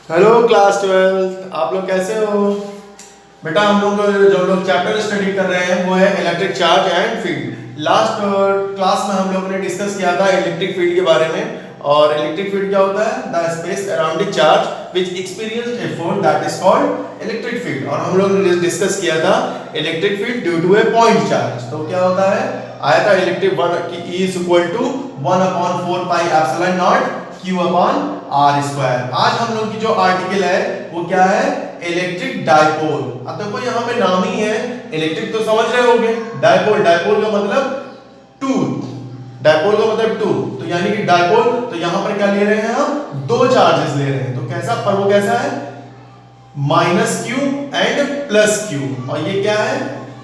Hello class 12 आप लोग कैसे हो बेटा। हम लोग जो लोग चैप्टर स्टडी कर रहे हैं वो है electric charge and field. Last class में हम लोगों ने डिस्कस किया था इलेक्ट्रिक फील्ड के बारे में। और इलेक्ट्रिक फील्ड क्या होता है? The space around the charge which experienced a force that is called electric field. और हम लोग ने डिस्कस किया था electric field due to a point charge. तो क्या होता है, आया था इलेक्ट्रिक 1 की E is equal to 1/4 pi epsilon naught Q upon R square. आज हम लोग की जो आर्टिकल है वो क्या है? Electric dipole. अब देखो यहाँ पे नाम ही है इलेक्ट्रिक, तो समझ रहे होंगे। डाइपोल, डाइपोल का मतलब टूथ, डाइपोल का मतलब टूथ। तो यानी कि डाइपोल, तो यहाँ पर क्या ले रहे हैं हम? दो चार्जेस ले रहे हैं। तो कैसा, पर वो कैसा है? -Q and +Q। और ये क्या है?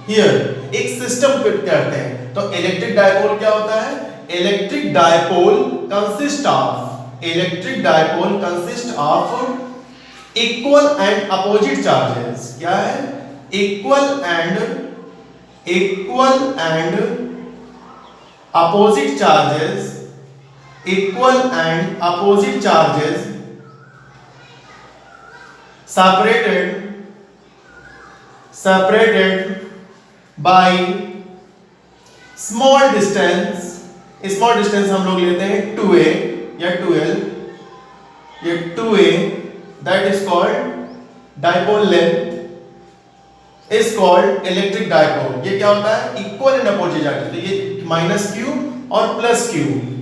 हियर एक सिस्टम फिट करते हैं। तो इलेक्ट्रिक डाइपोल क्या होता है? Electric dipole consist of, electric dipole consist of equal and opposite charges. क्या है? Equal and opposite charges, equal and opposite charges separated by small distance। Small distance हम लोग लेते हैं 2a या 2l, ये 2a that is called dipole length is called electric dipole। ये क्या होता है? Equal and opposite charges. तो ये -Q और +Q,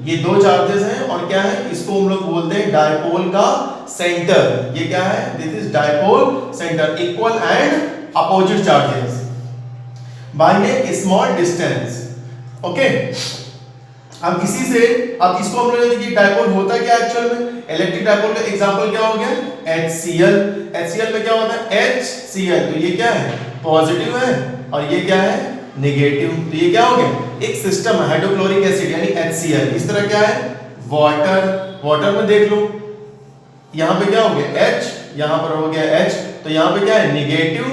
ये दो चार्जेस हैं। और क्या है? इसको हम लोग बोलते हैं डाइपोल का सेंटर। ये क्या है? This is dipole centre, equal and opposite charges by a small distance. Okay, अब इसी से, अब इसको हम लोग देखिए डाइपोल होता क्या एक्चुअल में। इलेक्ट्रिक डाइपोल का एग्जांपल क्या हो गया? HCl। HCl में क्या होता है? HCl। तो ये क्या है? पॉजिटिव है और ये क्या है? नेगेटिव। तो ये क्या हो गया? एक सिस्टम है हाइड्रोक्लोरिक एसिड यानी HCl। इस तरह क्या है? वाटर। वाटर में देख लो, यहाँ पे क्या हो गया? H, यहाँ पर हो गया H। तो यहाँ पे क्या है? नेगेटिव,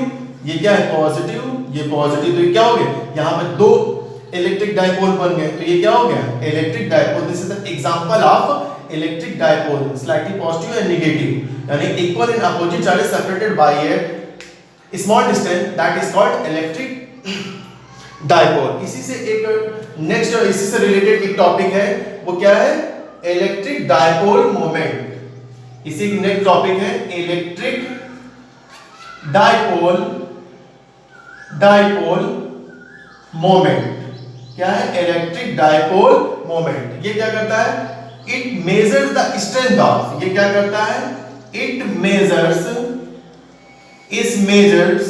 ये क्या है? पॉजिटिव, ये पॉजिटिव। तो ये क्या हो गया? यहाँ पे दो इलेक्ट्रिक डाइपोल बन गए। तो ये क्या हो गया? Electric dipole. This is the example of electric dipole, slightly positive and negative, यानी equal and opposite charges separated by a small distance, that is called electric dipole. इसी से एक नेक्स्ट, इसी से रिलेटेड एक टॉपिक है, वो क्या है? Electric dipole moment. इसी नेक्स्ट टॉपिक है इलेक्ट्रिक डाइपोल, डाइपोल मोमेंट। क्या है? Electric dipole moment. ये क्या करता है? It measures the strength of, ये क्या करता है? इट मेजर्स, इस मेजर्स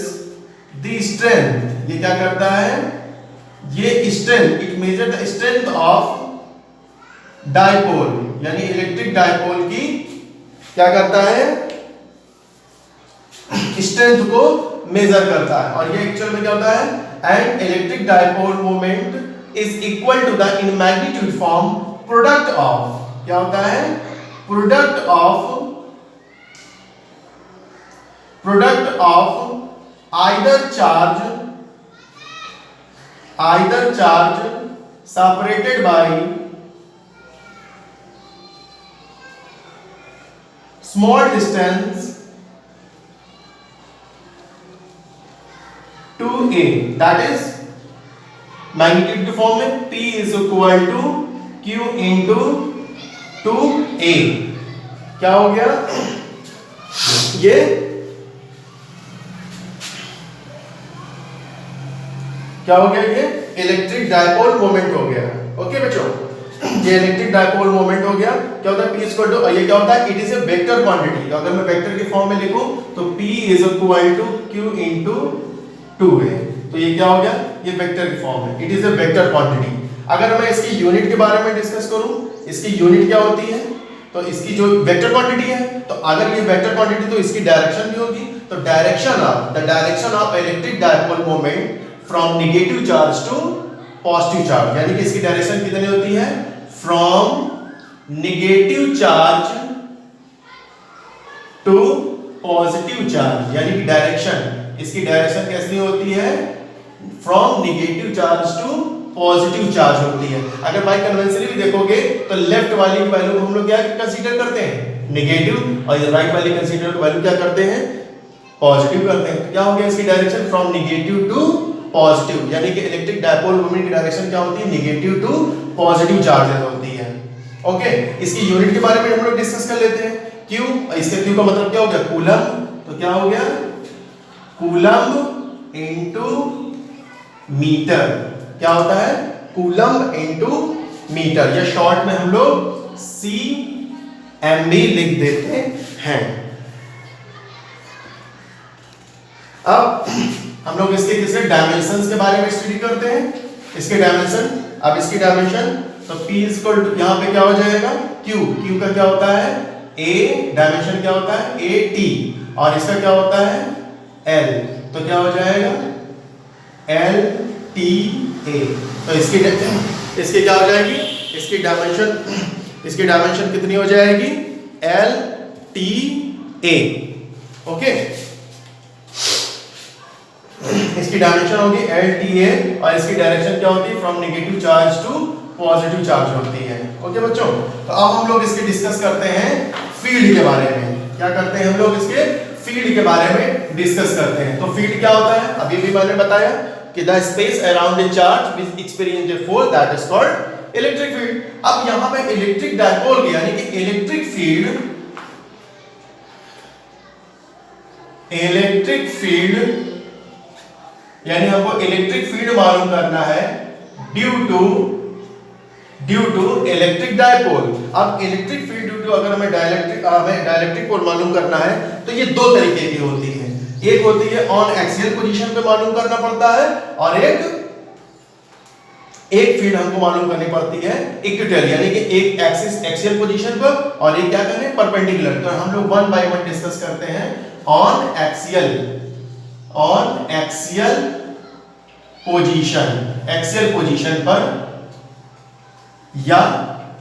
द स्ट्रेंथ। ये क्या करता है? ये strength, it measure the strength of dipole, यानी इलेक्ट्रिक डाइपोल की क्या करता है? स्ट्रेंथ को मेजर करता है। और ये एक्चुअल में क्या होता है? And electric dipole moment is equal to the in magnitude form product of, क्या होता है? Product of either charge separated by small distance to a, that is magnitude के फॉर्म में P is equal to Q into 2a। क्या हो गया? ये क्या हो गया? ये इलेक्ट्रिक डाइपोल मोमेंट हो गया। ओके बच्चों, ये इलेक्ट्रिक डाइपोल मोमेंट हो गया। क्या होता है? P इक्वल टू, ये क्या होता है? It is a vector quantity. अगर मैं वेक्टर के फॉर्म में लिखूं तो P is equal to Q into 2a। तो ये क्या हो गया? ये वेक्टर की फॉर्म है, it is a vector quantity. अगर मैं इसकी यूनिट के बारे में डिस्कस करूं, इसकी यूनिट क्या होती है? तो इसकी जो वेक्टर क्वांटिटी है, तो अगर ये वेक्टर क्वांटिटी तो इसकी डायरेक्शन भी होगी। तो direction of electric dipole moment from negative charge to positive charge, यानी कि इसकी डायरेक्शन कितनी होती है? From negative charge to positive charge, यानी कि इसकी डायरेक्शन कैसी होती है? From negative charge to positive charge होती है। अगर बाई कन्वेंशनली भी देखोगे तो लेफ्ट वाली की वैल्यू को हम लोग क्या कंसीडर करते हैं नेगेटिव, और राइट वाली कंसीडर वैल्यू क्या करते हैं पॉजिटिव करते हैं। क्या हो गया इसकी direction from negative to positive, यानी कि इलेक्ट्रिक डायपोल मूवमेंट की डायरेक्शन क्या होती है नेगेटिव टू पॉजिटिव चार्जेस होती है। ओके, इसकी यूनिट के बारे में हम लोग डिस्कस कर लेते हैं। क्यू, इसके क्यू का मतलब क्या हो गया कूलम, तो क्या हो गया कूलम इनटू मीटर, क्या होता है कूलम इनटू मीटर, या शॉर्ट में हम लोग CMB लिख देते हैं। अब हम लोग इसके डायमेंशंस के बारे में स्टडी करते हैं। इसके डायमेंशन, अब इसकी डायमेंशन तो P इक्वल टू यहाँ पे क्या हो जाएगा Q का क्या होता है A, डायमेंशन क्या होता है AT, और इसका क्या होता है L, तो क्या हो जाएगा LTA। तो इसकी क्या हो जाएगी इसकी डायमेंशन कितनी हो जाएगी LTA। ओके, इसकी डायमेंशन होगी LTA, और इसकी डायरेक्शन क्या होती है from negative charge to positive charge होती है। ओके बच्चों, तो अब हम लोग इसके डिस्कस करते हैं फील्ड के बारे में। क्या करते हैं हम लोग इसके फील्ड के बारे में डिस्कस करते हैं। तो फील्ड क्या होता है अभी भी मैंने बताया कि the space around a charge which experience A force that is called electric field. अब यहां पे इलेक्ट्रिक डायपोल की यानी कि इलेक्ट्रिक फील्ड यानी हमको इलेक्ट्रिक फील्ड मालूम करना है ड्यू टू इलेक्ट्रिक डायपोल। अब इलेक्ट्रिक फील्ड ड्यू टू अगर हमें डाइलेक्ट्रिक पोल मालूम करना है तो ये दो तरीके की होती है। एक होती है ऑन एक्सियल पोजीशन पे मालूम करना पड़ता है, और एक फील्ड हमको मालूम करनी पड़ती है इक्विटोरियल, यानी कि एक एक्सिस एक्सियल पोजीशन पर और एक क्या करने परपेंडिकुलर। तो हम लोग वन बाय वन डिस्कस करते हैं ऑन एक्सियल पोजीशन पर या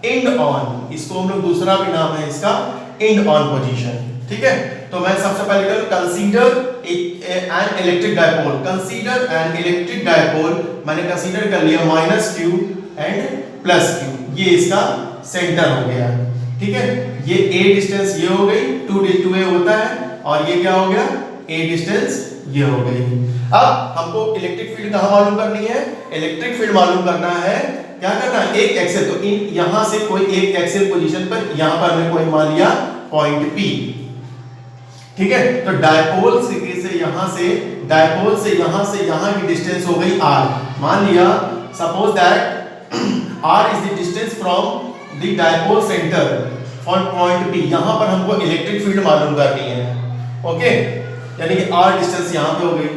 एंड ऑन, इसको हम लोग दूसरा भी नाम है इसका एंड ऑन पोजीशन। ठीक है, तो मैं सबसे पहले करूं consider an electric dipole. Consider an electric dipole, मैंने कंसीडर कर लिया -q एंड +q, ये इसका सेंटर हो गया। ठीक है, ये a डिस्टेंस ये हो गई 2a होता है, और ये क्या हो गया a डिस्टेंस ये हो गई। अब हमको इलेक्ट्रिक फील्ड कहां मालूम करनी है, इलेक्ट्रिक फील्ड मालूम करना है, क्या करना है एक एक्सियल, तो यहां से कोई एक एक्सियल पोजीशन पर यहां पर हमने कोई मान लिया पॉइंट P। ठीक है, तो डायपोल से यहां से यहां की डिस्टेंस हो गई r। मान लिया suppose that r is the distance from the dipole centre from point P। यहां पर हमको इलेक्ट्रिक फील्ड मालूम करनी है। ओके, यानी कि r डिस्टेंस यहां पे हो गई।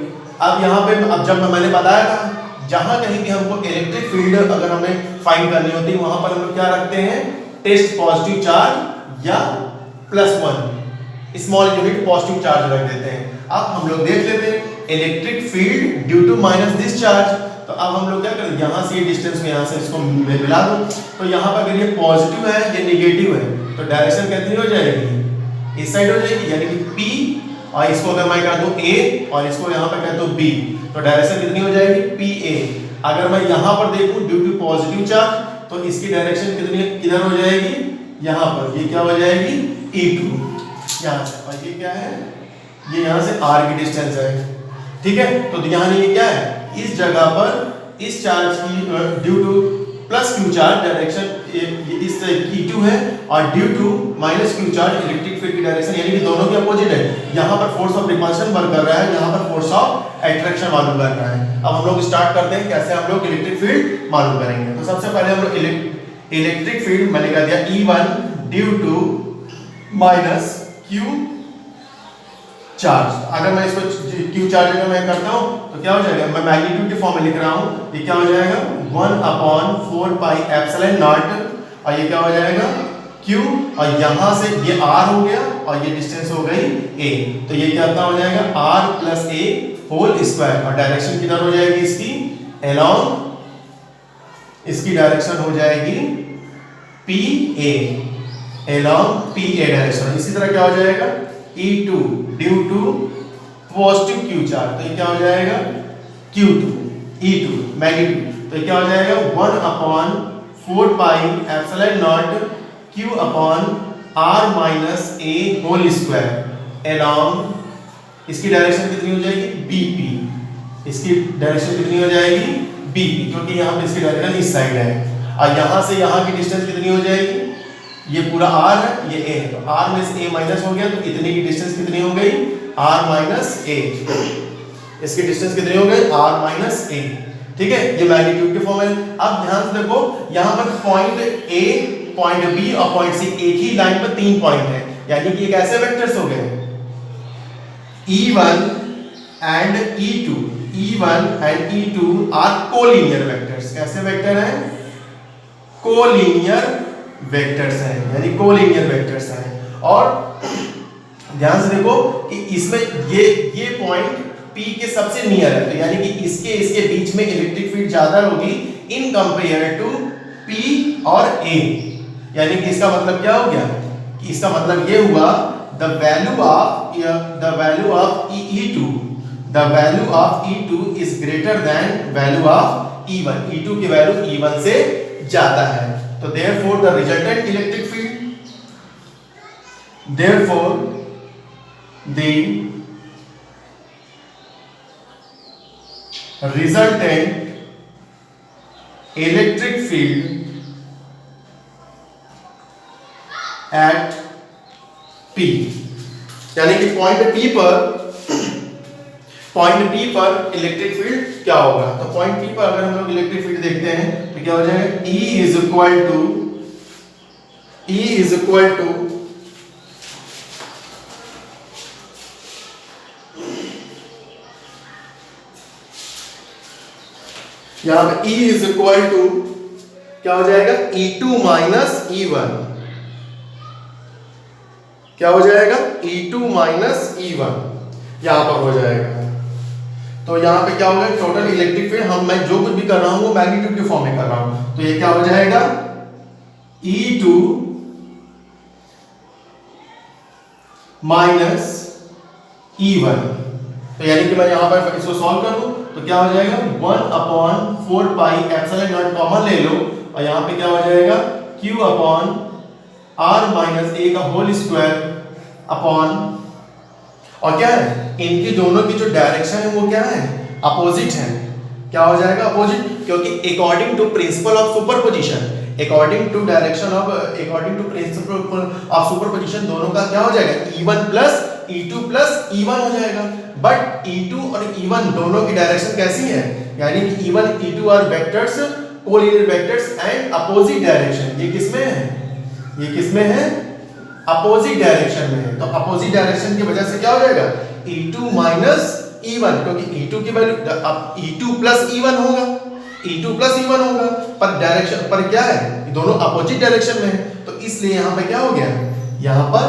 अब यहां पे अब जब मैंने बताया था जहां कहीं भी हमको इलेक्ट्रिक फील्ड अगर हमें फाइंड करनी होती है वहां पर हम लोग क्या रखते हैं टेस्ट पॉजिटिव चार्ज या +1 स्मॉल यूनिट पॉजिटिव चार्ज रख देते हैं। अब हम लोग देख लेते हैं electric field due to minus this charge. तो अब हम लोग क्या करें यहां से ये डिस्टेंस में यहां से इसको मिला दो, तो यहां पर अगर ये पॉजिटिव है ये नेगेटिव है तो डायरेक्शन कितनी हो जाएगी इस साइड हो जाएगी, यानी कि P, और इसको अगर मैं कर दूं A और इसको यहां पर कर दूं B तो डायरेक्शन कितनी हो जाएगी PA। अगर मैं यहां पर देखूं ड्यू टू पॉजिटिव चार्ज तो इसकी डायरेक्शन कितनी किधर हो जाएगी यहां पर, ये क्या हो जाएगी E2 यहां से, और ये क्या है ये यहां से R की डिस्टेंस है। ठीक है, तो यहां ये क्या है इस जगह पर इस चार्ज की due to +q charge direction इस E2 है, और due to -q charge electric field की डायरेक्शन यानी कि दोनों के अपोजिट है। यहां पर फोर्स ऑफ रिपल्शन वर्क कर रहा है, यहां पर फोर्स ऑफ अट्रैक्शन मालूम कर रहा है। अब हम लोग स्टार्ट करते हैं कैसे हम लोग इलेक्ट्रिक फील्ड मालूम करेंगे। तो सबसे पहले हम लोग इलेक्ट्रिक फील्ड मैंने कह दिया E1 due to -q charge. अगर मैं इसको q चार्ज में मैं करता हूं तो क्या हो जाएगा, मैं मैग्नीट्यूड के फॉर्म में लिख रहा हूं, ये क्या हो जाएगा 1/4πε0, और ये क्या हो जाएगा q, और यहां से ये r हो गया और ये डिस्टेंस हो गई a, तो ये क्या हो जाएगा r + a होल स्क्वायर, और डायरेक्शन किधर हो जाएगी इसकी अलोंग, इसकी डायरेक्शन हो जाएगी pa अलोंग pa डायरेक्शन। इसी तरह क्या हो जाएगा E2 due to positive q charge, तो ये क्या हो जाएगा Q2 E2 मैग्नीट्यूड, तो क्या हो जाएगा 1/4πε0 q upon r minus a whole square along, इसकी डायरेक्शन कितनी हो जाएगी bp, इसकी डायरेक्शन कितनी हो जाएगी bp, क्योंकि यहाँ पे इसकी डायरेक्शन इस साइड है, और यहाँ से यहाँ की डिस्टेंस कितनी हो जाएगी, ये पूरा r है ये a है, तो r में से a माइनस हो गया, तो इतने की डिस्टेंस कितनी हो गई r माइनस a, इसकी डिस्टेंस कितनी हो गई r माइनस a, ठीक है। ये मैग्नीट्यूड के फॉर्म है। अब ध्यान से देखो यहाँ पर पॉइंट a, पॉइंट b और पॉइंट c एक ही लाइन पर 3 पॉइंट है, यानी कि ये कैसे वेक्टर्स हो गए e1 and e2, e1 and e2 are collinear vectors. कैसे वेक्टर हैं, कोलिनियर वेक्टर्स हैं, यानी कोलिनियर वेक्टर्स हैं। और ध्यान से देखो कि इसमें ये पॉइंट P के सबसे नियर है, तो यानी कि इसके बीच में इलेक्ट्रिक फील्ड ज्यादा होगी इन कंपेयर टू P और A, यानी कि इसका मतलब क्या हो गया कि इसका मतलब ये हुआ the value of E2 is greater than value of E1, E2 की वैल्यू E1 से ज्यादा है, तो therefore the resultant electric field, therefore the resultant electric field at P, यानी कि पॉइंट P पर इलेक्ट्रिक फील्ड क्या होगा। तो पॉइंट P पर अगर हम लोग इलेक्ट्रिक फील्ड देखते हैं तो क्या हो जाएगा E इज इक्वल टू यहां पे E इज इक्वल टू क्या हो जाएगा E2 माइनस E1, क्या हो जाएगा E2 माइनस E1 यहां पर हो जाएगा। तो यहां पे क्या होगा टोटल इलेक्ट्रिक फील्ड, मैं जो कुछ भी कर रहा हूं वो मैग्नीट्यूड के फॉर्म में कर रहा हूं, तो ये क्या हो जाएगा E2 माइनस E1, तो यानी कि मैं यहां पर इसको सॉल्व कर दूं तो क्या हो जाएगा 1/4πε0 कॉमन ले लो, और यहां पे क्या हो जाएगा q upon r minus a का होल स्क्वायर अपॉन, और क्या है इनकी दोनों की जो डायरेक्शन है वो क्या है अपोजिट है, क्या हो जाएगा अपोजिट, क्योंकि according to principle of superposition, according to principle of superposition दोनों का क्या हो जाएगा E1 plus E2 plus E1 हो जाएगा। बट E2 और E1 दोनों की डायरेक्शन कैसी है, यानी कि E1 E2 are vectors collinear vectors and opposite direction, ये किसमें है अपोजिट डायरेक्शन में है, तो अपोजिट डायरेक्शन की वजह से क्या हो जाएगा E2 माइनस E1, क्योंकि E2 की वैल्यू अब E2 प्लस E1 होगा, पर डायरेक्शन पर क्या है दोनों अपोजिट डायरेक्शन में है, तो इसलिए यहां पे क्या हो गया यहां पर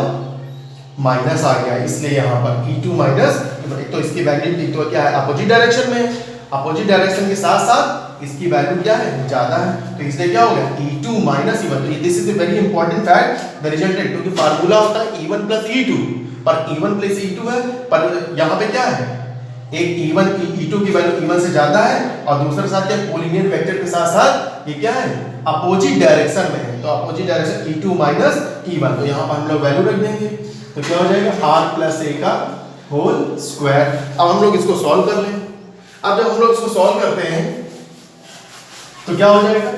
माइनस आ गया, इसलिए यहां पर E2 माइनस, एक तो इसकी वैल्यू तो क्या है अपोजिट डायरेक्शन में है, अपोजिट डायरेक्शन के साथ साथ इसकी वैल्यू क्या है ज्यादा है, तो इसलिए क्या हो गया E2 माइनस E1। तो this is a very important fact, the resultant, क्योंकि फार्मूला होता है E1 प्लस E2, पर E1 प्लस E2 है, पर यहां पे क्या है एक E1 E2 की वैल्यू E1 से ज्यादा है, और दूसरे साथ क्या कोलिनियर वेक्टर के साथ साथ ये क्या है अपोजिट डायरेक्शन में है, तो opposite direction E2 minus E1, तो यहां पर हम लोग वैल्यू रख देंगे, तो क्या हो जाएगा r प्लस a का होल स्क्वायर। अब हम लोग इसको सॉल्व कर लें। अब जब हम लोग इसको सॉल्व करते हैं तो क्या हो जाएगा,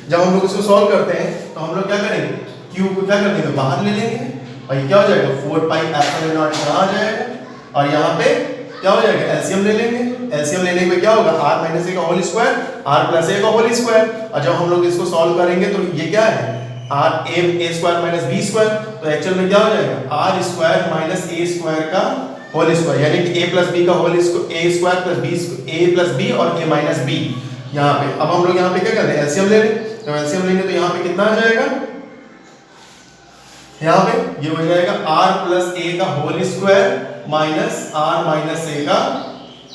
जब हम लोग इसको सॉल्व करते हैं तो हम लोग क्या करेंगे q को क्या कर देंगे बाहर ले लेंगे, और ये क्या हो जाएगा 4πε0 यहाँ आ जाएगा, और यहाँ पे क्या हो जाएगा एलसीएम ले लेंगे, एलसीएम लेने पे क्या होगा r माइनस a का whole square r plus a का होल स्क्वायर, और जब हम लोग इसको सॉल्व करेंगे तो ये क्या है r a square minus b square, तो एक्चुअल में क्या हो जाएगा r square minus a square का होल स्क्वायर, यानी कि a प्लस b का whole square a square plus b a plus b और a माइनस b यहाँ पे। अब हम लोग यहाँ पे क्या कर रहे हैं एलसीएम ले लें, तो एलसीएम लेंगे तो यहाँ पे कितना आ जाएगा, यहाँ पे ये हो जाएगा r प्लस a का whole square minus r minus a का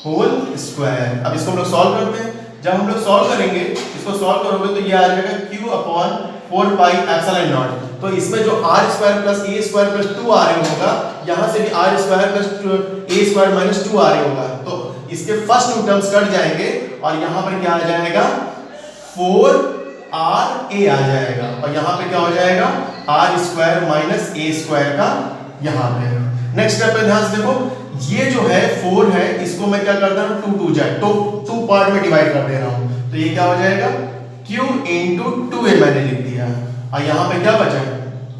होल स्क्वायर। अब इसको हम लोग सॉल्व करते हैं, जब हम लोग सॉल्व करेंगे इसको सॉल्व करोगे तो ये आ जाएगा q अपॉन 4πε0, तो इसमें जो r square plus a square plus 2 आ रहा होगा, यहाँ से भी r square plus a square minus 2 आ रहा होगा, तो इसके फर्स्ट टू टर्म्स कट जाएंगे और यहाँ पर क्या आ जाएगा 4RA आ जाएगा और यहाँ पे क्या हो जाएगा R² माइनस A² का यहाँ पे। नेक्स्ट स्टेप पे ध्यान से देखो, ये जो है 4 है इसको मैं क्या करता हूँ 2 2 जाए तो 2 पार्ट में डिवाइड कर दे रहा हूँ, तो ये क्या हो जाएगा Q इंटू 2A मैंने लिख दिया और यहाँ पे क्या बचा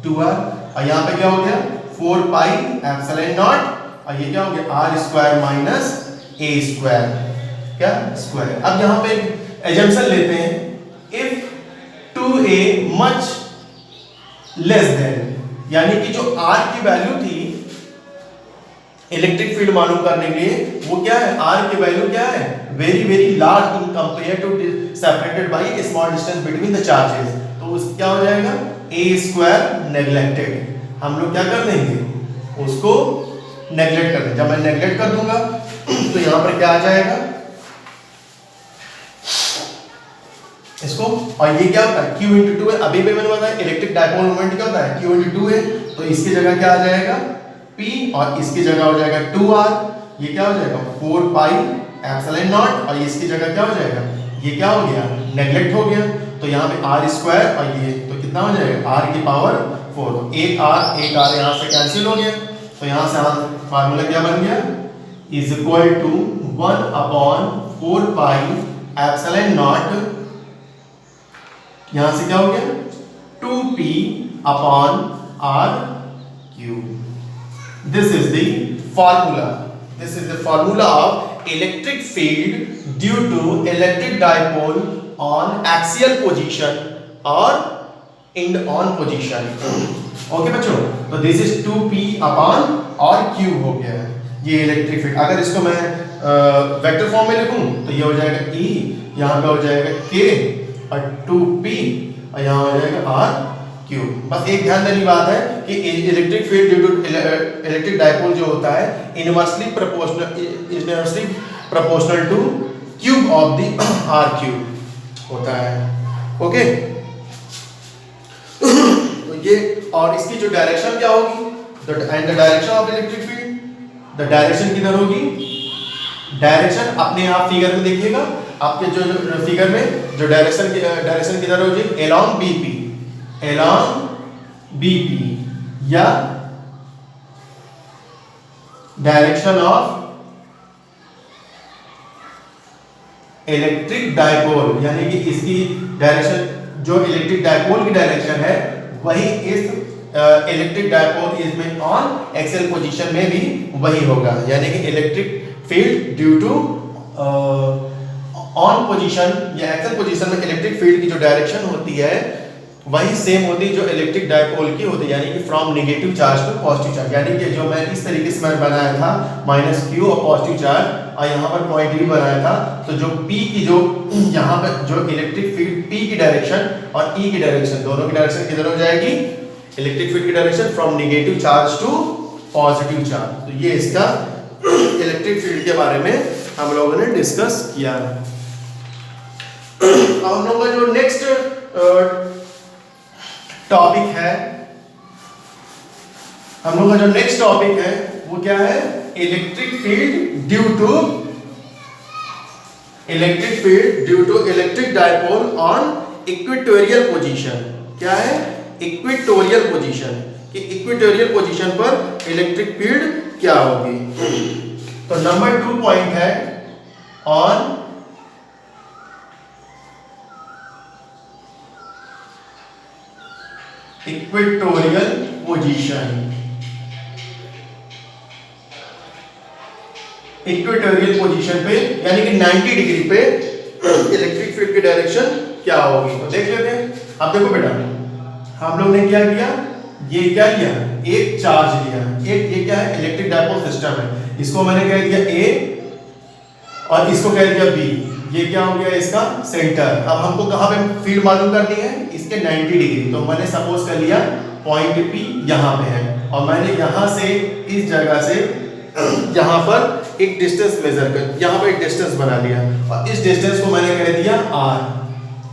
2R और यहाँ पे क्या हो गया 4 पाई एप्सिलॉन नॉट और ये क्या हो गया R² माइनस A² क्या स्क्वायर। अब यहाँ पे एजम्पशन लेते हैं if 2A much less than, यानी कि जो R की वैल्यू थी इलेक्ट्रिक फील्ड मालूम करने के लिए वो क्या है R की वैल्यू क्या है very very large in compare to separated by small distance between the charges, तो उस क्या हो जाएगा A² नेग्लेक्टेड, हम लोग क्या कर देंगे उसको नेग्लेक्ट कर देंगे। जब मैं नेग्लेक्ट कर दूंगा तो यहां पर क्या आ जाएगा इसको, और ये क्या होता है Q इंटू 2 है, अभी भी मैंने बताया इलेक्ट्रिक डायपोल मोमेंट क्या होता है Q इंटू 2 है, तो इसकी जगह क्या आ जाएगा P और इसकी जगह हो जाएगा 2R, ये क्या हो जाएगा 4 पाई एप्सिलॉन नॉट और इसकी जगह क्या हो जाएगा ये क्या हो गया नेग्लेक्ट हो गया, तो यहाँ पे R² और ये तो कितना हो जाएगा R की पावर 4, एक R यहाँ से कैंसिल हो गया, तो यहाँ से फार्मूला क्या बन गया is equal to 1/4 pi epsilon naught, यहाँ से क्या हो गया 2P upon R³। This is the formula. This is the formula of electric field due to electric dipole on axial position or end on position. Okay बच्चों, तो this is 2P upon R³ हो गया ये electric field. अगर इसको मैं vector form में लिखूं तो ये हो जाएगा E, यहाँ पे हो जाएगा K और 2P और यहाँ हो जाएगा R³। बस एक ध्यान देने की बात है कि electric field due to electric dipole जो होता है inversely proportional to cube of the R³ होता है। ओके तो ये और इसकी जो डायरेक्शन क्या होगी and the direction of electric field, the direction किधर होगी, डायरेक्शन अपने आप फिगर में देखिएगा, आपके जो फिगर में जो डायरेक्शन किधर होगी अलोंग BP, along BP या डायरेक्शन ऑफ इलेक्ट्रिक डायपोल, यानी कि इसकी डायरेक्शन जो इलेक्ट्रिक डायपोल की डायरेक्शन है वही इस इलेक्ट्रिक डायपोल इसमें ऑन एक्सियल पोजीशन में भी वही होगा, यानी कि electric field due to on position या एक्सियल पोजीशन में इलेक्ट्रिक फील्ड की जो डायरेक्शन होती है वही सेम होती है जो इलेक्ट्रिक डायपोल की होती है, यानी कि from negative charge to positive charge, यानी कि जो मैं इस तरीके से मैंने बनाया था -Q और पॉजिटिव चार्ज और यहाँ पर पॉइंट भी बनाया था, तो जो P की जो यहाँ पर जो इलेक्ट्रिक फील्ड P की डायरेक्शन और E की डायरेक्शन दोनों की डायरेक्शन किधर हो जाएगी इलेक्ट्रिक फील्ड की direction from negative charge to positive charge. तो ये इसका इलेक्ट्रिक फील्ड के बारे में हम लोगों ने डिस्कस किया। अब हम लोगों का जो नेक्स्ट टॉपिक है, हम लोग का जो नेक्स्ट टॉपिक है वो क्या है electric field due to electric dipole on equatorial position. क्या है इक्वेटोरियल पोजीशन, कि इक्वेटोरियल पोजीशन पर इलेक्ट्रिक फील्ड क्या होगी। तो नंबर 2 पॉइंट है on equatorial position. Equatorial position पे यानी कि 90 डिग्री पे इलेक्ट्रिक फील्ड की डायरेक्शन क्या होगी, तो देख लेते हैं। अब देखो बेटा हम लोग ने क्या किया, ये क्या लिया एक चार्ज लिया, एक ये क्या है इलेक्ट्रिक डायपोल सिस्टम है, इसको मैंने कह दिया A और इसको कह दिया B, ये क्या हो गया इसका सेंटर। अब हमको कहाँ पे फील्ड मालूम करनी है इसके 90 डिग्री, तो मैंने सपोज कर लिया पॉइंट P यहाँ पे है और मैंने यहाँ से इस जगह से यहाँ पर एक डिस्टेंस मेजर कर, यहाँ पर एक डिस्टेंस बना लिया और इस डिस्टेंस को मैंने कह दिया R,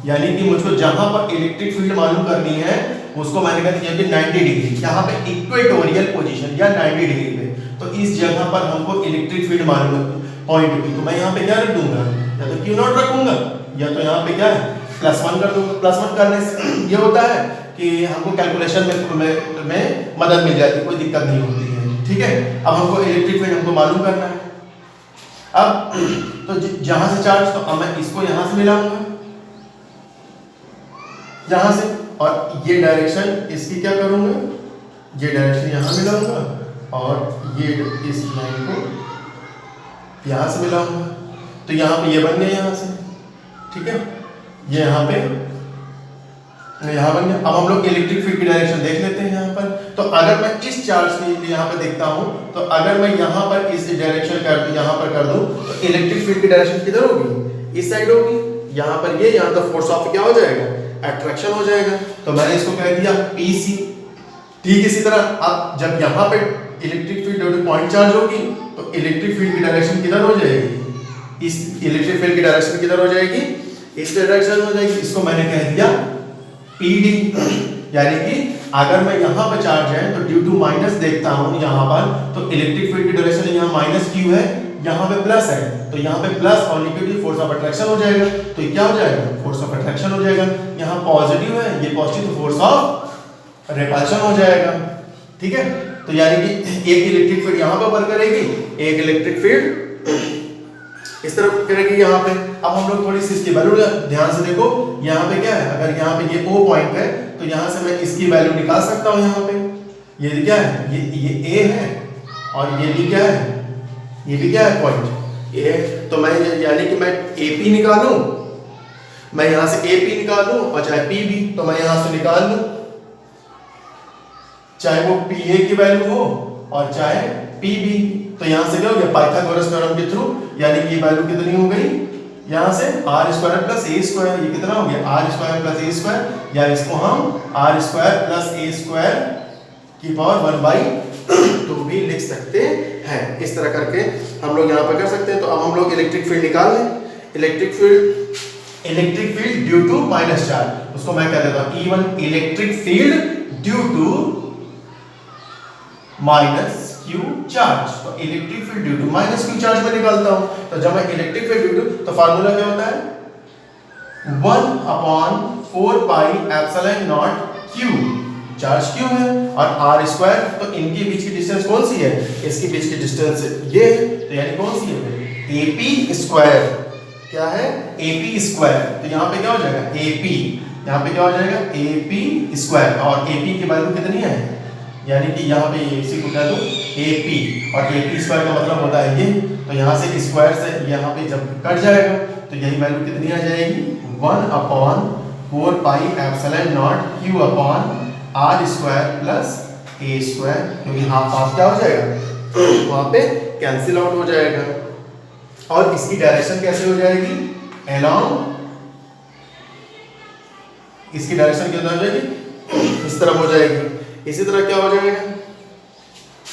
यानी कि मुझको जहाँ पर इलेक्ट्रिक फील्ड मालूम करनी है उसको मैंने कह दिया कि 90 डिग्री, यहाँ पे इक्वेटोरियल पोजीशन या 90 डिग्री पे, तो इस जगह पर हमको इलेक्ट्रिक फील्ड मालूम है। पॉइंट पी, तो मैं यहाँ पे क्या रख दूंगा, या तो क्यू नॉट रखूंगा या तो यहाँ पे क्या है +1 कर दूंगा। +1 करने से ये होता है कि हमको कैलकुलेशन में मदद मिल जाती है, कोई दिक्कत नहीं होती है, ठीक है। अब हमको इलेक्ट्रिक फील्ड हमको मालूम करना है। अब तो जहां से चार्ज, तो अब मैं इसको यहां से मिलाऊंगा यहां से, और ये डायरेक्शन इसकी क्या करूंगा, ये डायरेक्शन यहां मिलाऊंगा और ये इस लाइन को यहां से मिलाऊंगा, तो यहां पे ये बन गया यहां से, ठीक है, ये यहां पे यहाँ बन गया। अब हम लोग इलेक्ट्रिक फील्ड की डायरेक्शन देख लेते हैं यहाँ पर। तो अगर मैं इस चार्ज के यहाँ पे देखता हूँ, तो अगर मैं यहाँ पर इस डायरेक्शन कर दूँ, यहाँ पर कर दूँ, तो इलेक्ट्रिक फील्ड की डायरेक्शन किधर होगी, इस साइड होगी। यहाँ पर ये, यहाँ तो फोर्स ऑफ क्या हो जाएगा, अट्रैक्शन हो जाएगा। तो मैंने इसको कह दिया PC। ठीक इसी तरह अब जब यहाँ पे electric field due two point charge होगी, तो इलेक्ट्रिक फील्ड की डायरेक्शन किधर हो जाएगी, इस इलेक्ट्रिक फील्ड की डायरेक्शन किधर हो जाएगी, इस डायरेक्शन में हो जाएगी। इसको मैंने कह दिया PD, यानी कि अगर मैं यहाँ पे चार्ज है तो ड्यू टू माइनस देखता हूँ यहाँ पर, तो इलेक्ट्रिक फील्ड की डायरेक्शन यहाँ -q है, यहाँ पे प्लस है, तो यहाँ पे प्लस और नेगेटिव फोर्स ऑफ अट्रैक्शन हो जाएगा। तो ये क्या हो जाएगा, फोर्स ऑफ अट्रैक्शन हो जाएगा। यहाँ पॉजिटिव है, ये पॉजिटिव, तो फोर्स ऑफ रिपल्शन हो जाएगा, ठीक है। तो यानी कि एक इलेक्ट्रिक फील्ड यहाँ पे वर्क करेगी, एक इलेक्ट्रिक फील्ड इस तरफ करेगी यहाँ पे। अब हम लोग थोड़ी सी इसकी वैल्यू ध्यान से देखो, यहाँ पे क्या है, अगर यहाँ पे ये O पॉइंट है, तो यहाँ से मैं इसकी वैल्यू निकाल सकता हूँ। यहाँ पे ये क्या है, ये A है, और ये भी क्या है, ये भी क्या है पॉइंट A है। तो मैं यानी कि मैं AP निकालूं, मैं यहाँ से AP निकालूं और चाहे PB, तो मैं यहाँ से निकाल लूं, चाहे वो PA की वैल्यू हो और चाहे PB। तो यहाँ से क्या हो गया, पाइथागोरस थ्योरम के थ्रू, यानी कि ये वैल्यू कितनी हो गई, यहाँ से r² + a², ये कितना हो गया, r² + a², या इसको हम r² + a² की पावर 1/2 भी लिख सकते हैं। इस तरह करके हम लोग यहाँ पर कर सकते हैं। तो अब हम लोग इलेक्ट्रिक फील्ड निकाल लें। Electric field due to minus charge, उसको मैं कह देता हूँ E1 electric field due to -q charge. तो electric field due to -q charge में निकालता हूं। तो जब मैं इलेक्ट्रिक फील्ड ड्यू टू, तो फार्मूला क्या होता है, 1/4 pi epsilon naught q, charge q है और r², तो इनके बीच की डिस्टेंस कौन सी है, इसके बीच की डिस्टेंस ये है, तो यानी कौन सी है, AP²। क्या है, AP²। तो यहाँ पे क्या हो जाएगा, AP, यहाँ पे क्या हो जाएगा, AP², और AP की वैल्यू कितनी है, यानी कि यहाँ पे इसी को कह दो AP, और AP² का मतलब होता है ये। तो यहाँ से स्क्वायर से यहाँ पे जब कट जाएगा, तो यही वैल्यू कितनी आ जाएगी, 1/4 pi epsilon naught q upon r² + a², क्योंकि हाफ क्या हो जाएगा, वहाँ पे कैंसिल आउट हो जाएगा। और इसकी डायरेक्शन कैसे हो जाएगी, अलोंग, इसकी डायरेक्शन क्या हो जाएगी, इस तरफ हो जाएगी। इसी तरह क्या हो जाएगा,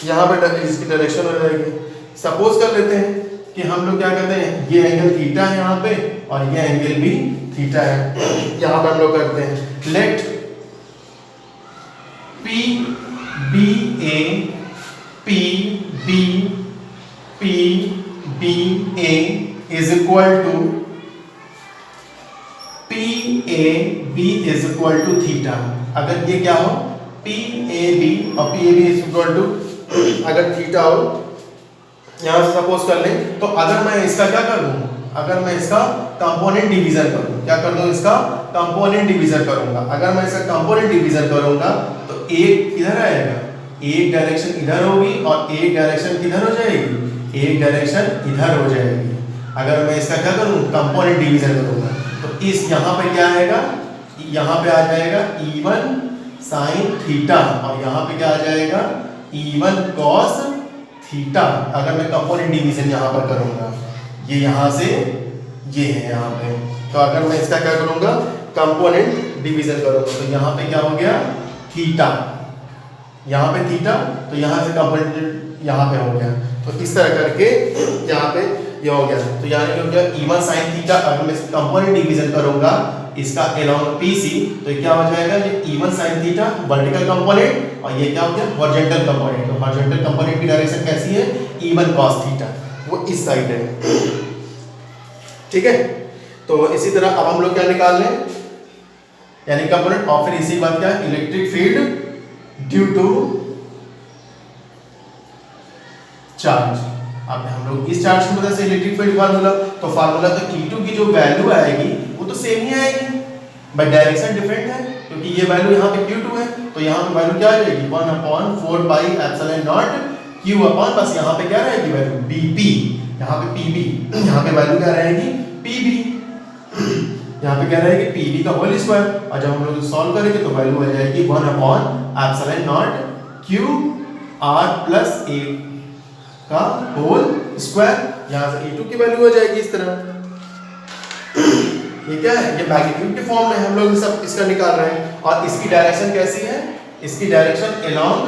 यहाँ पे इसकी डायरेक्शन हो जाएगी। सपोज कर लेते हैं कि हम लोग क्या कहते हैं, ये एंगल थीटा है यहाँ पे और ये एंगल भी थीटा है। यहाँ पे हम लोग करते हैं, let PBA is equal to PAB is equal to theta. अगर ये क्या हो, PAB और PAB is equal to अगर थीटा हो, यहाँ से सपोज कर लें, तो अगर मैं इसका क्या कर दूँ, अगर मैं इसका कंपोनेंट डिवीजन करूँ, क्या कर दूँ, इसका कंपोनेंट डिवीजन करूँगा। अगर मैं इसका कंपोनेंट डिवीजन करूँगा तो एक इधर आएगा, एक डायरेक्शन इधर होगी और एक डायरेक्शन किधर हो जाएगी, एक डायरेक्शन इधर हो जाएगी। अगर मैं इसका क्या करूँ, कंपोनेंट डिवीजन करूँगा, तो इस यहाँ पे क्या आएगा, यहाँ पे आ जाएगा E1 sin थीटा, और यहाँ पे क्या आ जाएगा, E1 cos थीटा। अगर मैं कंपोनेंट डिवीजन यहाँ पर करूँगा, ये यहाँ से ये है यहाँ पे, तो अगर मैं इसका क्या करूँगा, कंपोनेंट डिवीजन करूँगा, तो यहाँ पे क्या हो गया, थीटा, यहाँ पे थीटा, तो यहाँ से कंपोनेंट यहाँ पे हो गया। तो इस तरह करके यहाँ पे ये हो गया। तो यानी हो गया E1 sin थीटा। अगर मैं इसका कंपोनेंट डिवीजन करूँगा इसका along PC, तो क्या हो जाएगा, ये E1 sin theta vertical component, और ये क्या हो गया, हॉरिजॉन्टल कंपोनेंट। तो हॉरिजॉन्टल कंपोनेंट की डायरेक्शन कैसी है, E1 cos थीटा। वो इस साइड है। ठीक है, तो इसी तरह अब हम लोग क्या निकाल लें, यानी कंपोनेंट और फिर इसी बात क्या है, electric field due to charge. अब हम लोग इस चार्ज की वजह से इलेक्ट्रिक फील्ड फार्मूला, तो फार्मूला तो E2 की जो वैल्यू आएगी वो तो सेम ही आएगी, बट डायरेक्शन डिफरेंट है, क्योंकि ये वैल्यू यहाँ पे Q2 है, तो यहाँ पे वैल्यू क्या आ जाएगी 1/4 pi epsilon naught Q upon, बस यहाँ पे क्या रहेगी वैल्यू BP, यहाँ पे PB, यहाँ पे वैल्यू क्या रहेगी PB, यहाँ पे क्या रहेगी PB का होल स्क्वायर, और जब हम लोग सॉल्व करेंगे तो वैल्यू आ जाएगी 1/एप्सिलॉन naught Q R plus A का होल स्क्वायर। यहाँ से E2 की वैल्यू हो जाएगी इस तरह। ये क्या है, ये मैग्नीट्यूड के फॉर्म में हम लोग सब इसका निकाल रहे हैं, और इसकी डायरेक्शन कैसी है, इसकी डायरेक्शन अलोंग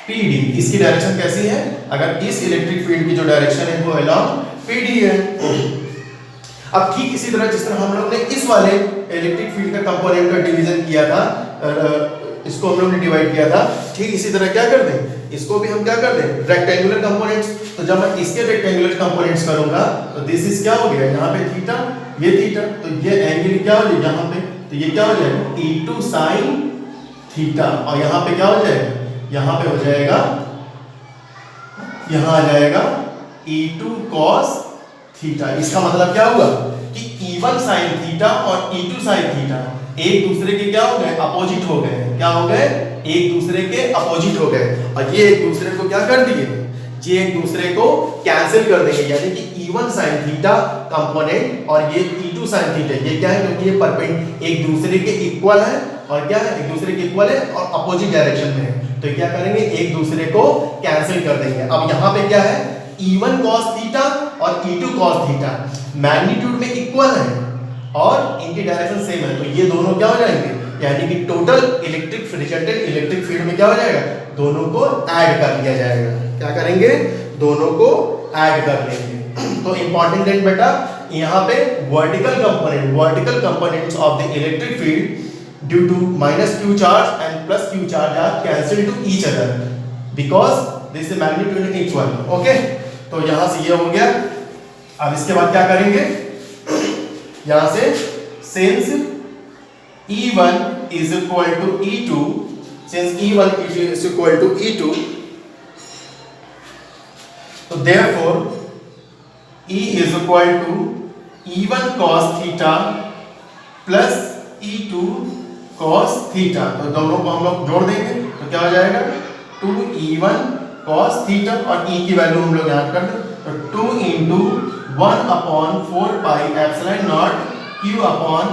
PD, इसकी डायरेक्शन कैसी है, अगर इस इलेक्ट्रिक फील्ड की जो डायरेक्शन है वो अलोंग PD है। अब ठीक इसी तरह जिस तरह हम लोग ने इस वाले इलेक्ट्रिक फील्ड का कंपोनेंट का डिवीजन किया था, इसको हम लोग ने डिवाइड किया था, ठीक इसी तरह क्या कर दें, इसको भी हम क्या कर दें रेक्टेंगुलर कंपोनेंट्स। तो जब मैं इसके रेक्टेंगुलर कंपोनेंट्स करूंगा तो दिस इज क्या हो गया, यहाँ पे थीटा, ये थीटा, तो ये एंगल क्या हो जाएगा यहाँ पे, तो ये क्या हो जाएगा E2 sin थीटा, और यहाँ पे क्या हो जाएगा, यहाँ पे हो जाएगा, यहाँ आ जाएगा E2 cos थीटा। इसका मतलब क्या हुआ कि E1 sin थीटा और E2 sin थीटा एक दूसरे के क्या हो गए, अपोजिट हो गए, क्या हो गए, एक दूसरे के अपोजिट हो गए, और ये एक दूसरे को क्या कर दिए, ये एक दूसरे को कैंसिल कर देंगे, यानी कि E1 sin थीटा कंपोनेंट और ये E2 sin थीटा, ये क्या है, क्योंकि ये परपेंडिकुलर एक दूसरे के इक्वल है, और क्या है, एक दूसरे के इक्वल है और अपोजिट डायरेक्शन में है, तो क्या करेंगे, एक दूसरे को कैंसिल कर देंगे। अब यहाँ पे क्या है, E1 cos थीटा और E2 cos थीटा मैग्नीट्यूड में इक्वल है और इनकी डायरेक्शन सेम है, तो ये दोनों क्या हो जाएंगे, यानी कि total electric resultant electric field में क्या हो जाएगा, दोनों को ऐड कर लिया जाएगा। क्या करेंगे, दोनों को ऐड कर लेंगे। तो इंपॉर्टेंट है बेटा, यहाँ पे vertical components of the electric field due to -q charge and +q charge are cancel to each other because this is magnitude equal. Okay, तो यहाँ से ये हो गया। अब इसके बाद क्या करेंगे, यहाँ से since E1 is equal to E2, since E1 is equal to E2, so therefore E is equal to E1 cos theta plus E2 cos theta, तो दोनों को हम लोग जोड़ देंगे तो क्या हो जाएगा 2E1 cos theta, और E की वैल्यू हम लोग याद कर दें, तो 2 into 1/4 pi epsilon naught Q upon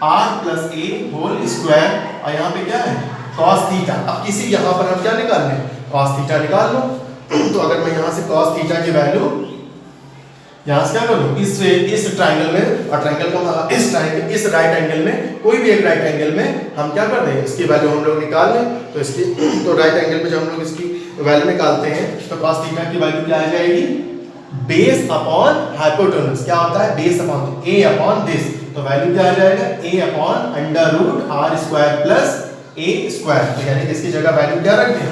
R plus A whole square, और यहाँ पे क्या है cos थीटा। अब किसी यहाँ पर हम क्या निकाल लें, cos थीटा निकाल लो। तो अगर मैं यहाँ से cos थीटा की वैल्यू यहाँ से क्या करूँ, इस ट्राइंगल में, और ट्राइंगल का इस राइट एंगल में, कोई भी एक राइट एंगल में हम क्या कर दें, इसकी वैल्यू हम लोग निकाल लें। तो इसकी तो राइट एंगल में जब हम लोग इसकी वैल्यू निकालते हैं तो cos थीटा की वैल्यू क्या आ जाएगी, बेस अपॉन हाइपोटेन्यूज। क्या होता है, base upon a upon this, तो वैल्यू क्या आ जाएगा a upon √r square plus a square, तो यानी इसकी जगह वैल्यू क्या रख दें,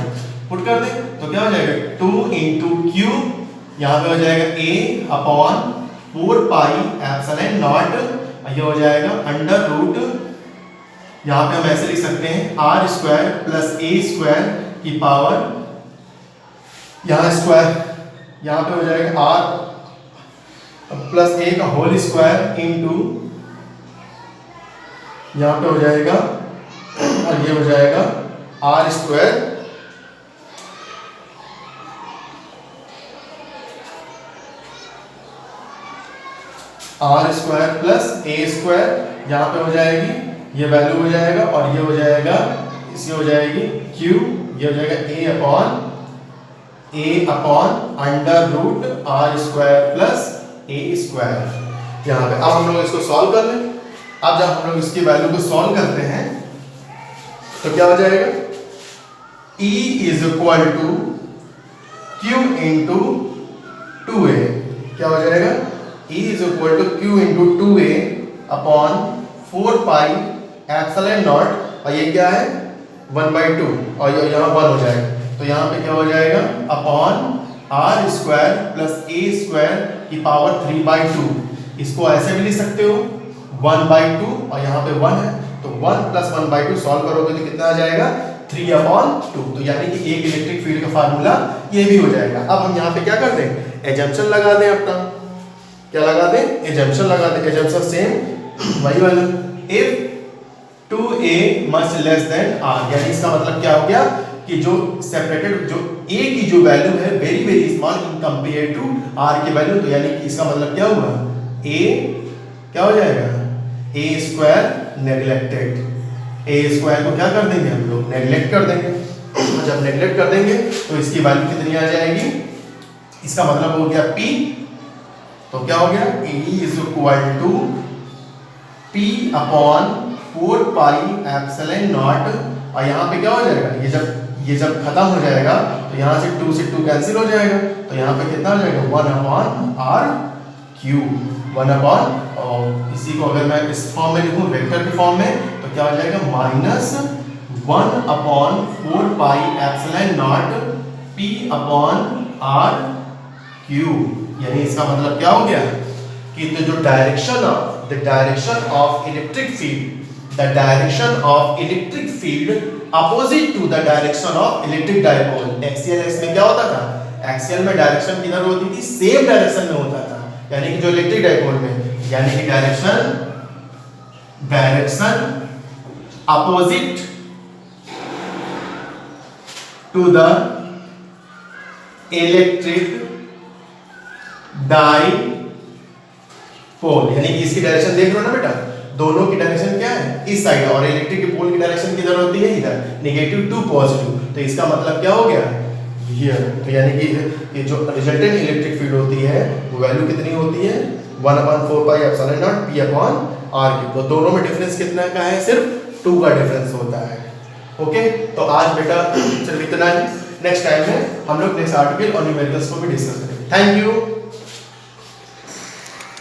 पुट कर दें, तो क्या हो जाएगा 2 into q, यहाँ पे हो जाएगा a upon 4 pi epsilon not, ये हो जाएगा √, यहाँ पे हम ऐसे लिख सकते हैं r square plus a square की पावर, यहाँ स्क्वायर, यहाँ पे हो जाएगा r प्लस a का होल स्क्वायर इनटू, यहाँ पे हो जाएगा, और ये हो जाएगा r square plus a square, यहाँ पे हो जाएगी, ये वैल्यू हो जाएगा, और ये हो जाएगा, इसकी हो जाएगी q, ये हो जाएगा a upon √r square plus a square. यहाँ पे अब हम लोग इसको सॉल्व कर लें। अब जब हम लोग इसकी वैल्यू को सॉल्व करते हैं तो क्या हो जाएगा, E is equal to q into 2a, क्या हो जाएगा, E is equal to q into 2a upon 4 pi epsilon nought, और ये क्या है 1/2, और यहाँ 1 हो जाएगा, तो यहाँ पे क्या हो जाएगा upon R square plus A square की पावर 3/2। इसको ऐसे भी लिख सकते हो 1/2 और यहाँ पे 1 है तो 1 + 1/2 सॉल्व करोगे तो कितना आ जाएगा 3/2। तो यानी कि एक इलेक्ट्रिक फील्ड का फार्मूला ये भी हो जाएगा। अब हम यहाँ पे क्या कर दें, एजम्पशन लगा दें अपना। क्या लगा दें, एजम्पशन लगा दें। एजम्पशन सेम वही वाला, if 2a much less than r, यानी इसका मतलब क्या हो गया कि जो सेपरेटेड जो a की जो वैल्यू है very very small in compare to r की वैल्यू, तो यानी कि इसका मतलब क्या हुआ, a क्या हो जाएगा a square neglected. a square को क्या कर देंगे हम लोग, नेग्लेक्ट कर देंगे। जब नेग्लेक्ट कर देंगे तो इसकी वैल्यू कितनी आ जाएगी, इसका मतलब हो गया p। तो क्या हो गया, a is equal to p upon 4 pi epsilon nought. और यहाँ पे क्या हो जाएगा, ये जब खत्म हो जाएगा तो यहाँ से 2 से 2 कैंसिल हो जाएगा, तो यहाँ पे कितना हो जाएगा 1/r³। 1/, और इसी को अगर मैं इस फॉर्म में लिखूं वेक्टर के फॉर्म में तो क्या हो जाएगा -1/4 पाई एप्सिलॉन नॉट p/r³। यानी इसका मतलब क्या हो गया कि जो direction of electric field, the direction of electric field opposite to the direction of electric dipole। Axial x में क्या होता था, एक्सियल में डायरेक्शन किधर होती थी, सेम डायरेक्शन में होता था, यानी कि जो इलेक्ट्रिक डाइपोल में, यानी कि direction opposite to the electric dipole, यानी कि इसकी डायरेक्शन देख लो ना बेटा, दोनों की डायरेक्शन क्या है, इस साइड, और इलेक्ट्रिक के पोल की डायरेक्शन किधर होती है, इधर, नेगेटिव टू पॉजिटिव। तो इसका मतलब क्या हो गया हियर, तो यानी कि ये जो रिजल्टेंट इलेक्ट्रिक फील्ड होती है वो वैल्यू कितनी होती है 1/4 पाई एप्सिलॉन नॉट p/r³। तो दोनों में डिफरेंस कितना का है, सिर्फ 2 का डिफरेंस होता है। ओके, तो आज बेटा सिर्फ इतना ही। नेक्स्ट टाइम में हम लोग नेक्स्ट आर्टिकल और न्यूमेरिकल्स को भी डिस्कस करेंगे। Thank you.